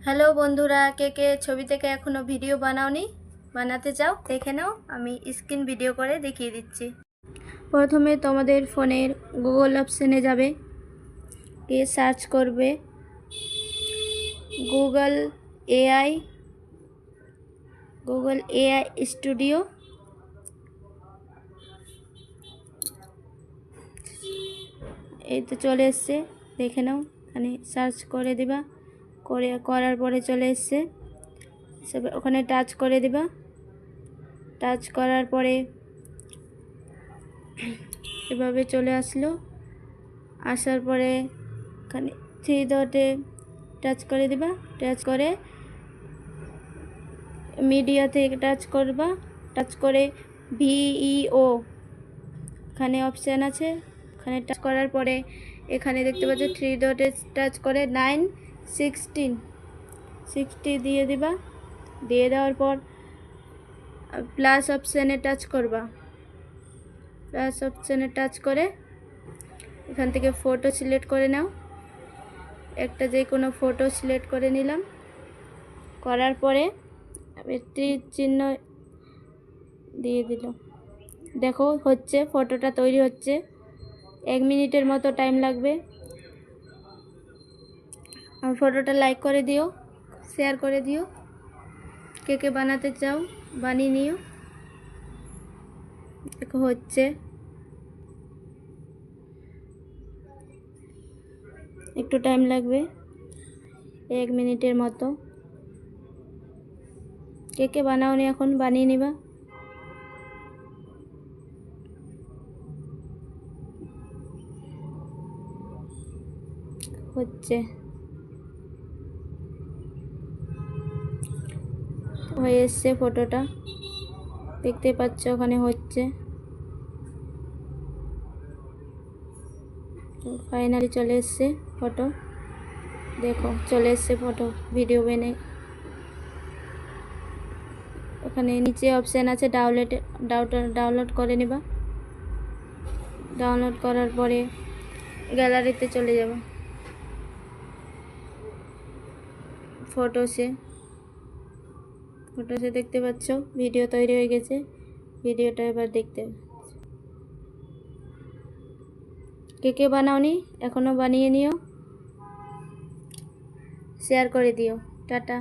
Hello বন্ধুরা, কে কে ছবি থেকে এখনো ভিডিও বানাওনি, বানাতে চাও দেখে নাও। আমি স্ক্রিন ভিডিও করে দেখিয়ে দিচ্ছি। প্রথমে তোমাদের ফোনের গুগল অপশনে যাবে, গিয়ে সার্চ করবে গুগল এআই স্টুডিও। এই তো চলে এসছে, দেখে নাও। এখানে সার্চ করে দিবা, করার পরে চলে এসছে, ওখানে টাচ করে দিবা। টাচ করার পরে এভাবে চলে আসলো। আসার পরে এখানে থ্রি ডটে টাচ করে দিবা। টাচ করে মিডিয়াতে টাচ করবা। টাচ করে ভিইও এখানে অপশান আছে, এখানে টাচ করার পরে এখানে দেখতে পাচ্ছ থ্রি ডটে টাচ করে 9:16 দিয়ে দিবা। দিয়ে দেওয়ার পর প্লাস অপশানে টাচ করবা। প্লাস অপশানে টাচ করে এখান থেকে ফটো সিলেক্ট করে নাও। একটা যে কোনো ফটো সিলেক্ট করে নিলাম। করার পরে তীর চিহ্ন দিয়ে দিল। দেখো হচ্ছে, ফটোটা তৈরি হচ্ছে। 1 মিনিটের মতো টাইম লাগবে। আর ফটোটা লাইক করে দিও, শেয়ার করে দিও। কে কে বানাতে চাও বানিয়ে নিও। দেখো হচ্ছে, একটু টাইম লাগবে, 1 মিনিটের মতো। কে কে বানাওনি এখন বানিয়ে নিবা। হচ্ছে, হয়ে এসছে ফটোটা, দেখতে পাচ্ছ ওখানে হচ্ছে। ফাইনালি চলে এসছে ফটো। দেখো চলে এসছে ফটো, ভিডিও বেনে। ওখানে নিচে অপশান আছে ডাউনলোড করে নেবা। ডাউনলোড করার পরে গ্যালারিতে চলে যাব। ফটোসে দেখতে পাচ্ছ ভিডিও তৈরি হয়ে গেছে। ভিডিওটা এবার দেখতে, কে কে বানাওনি এখনো বানিয়ে নিও, শেয়ার করে দিও। টাটা।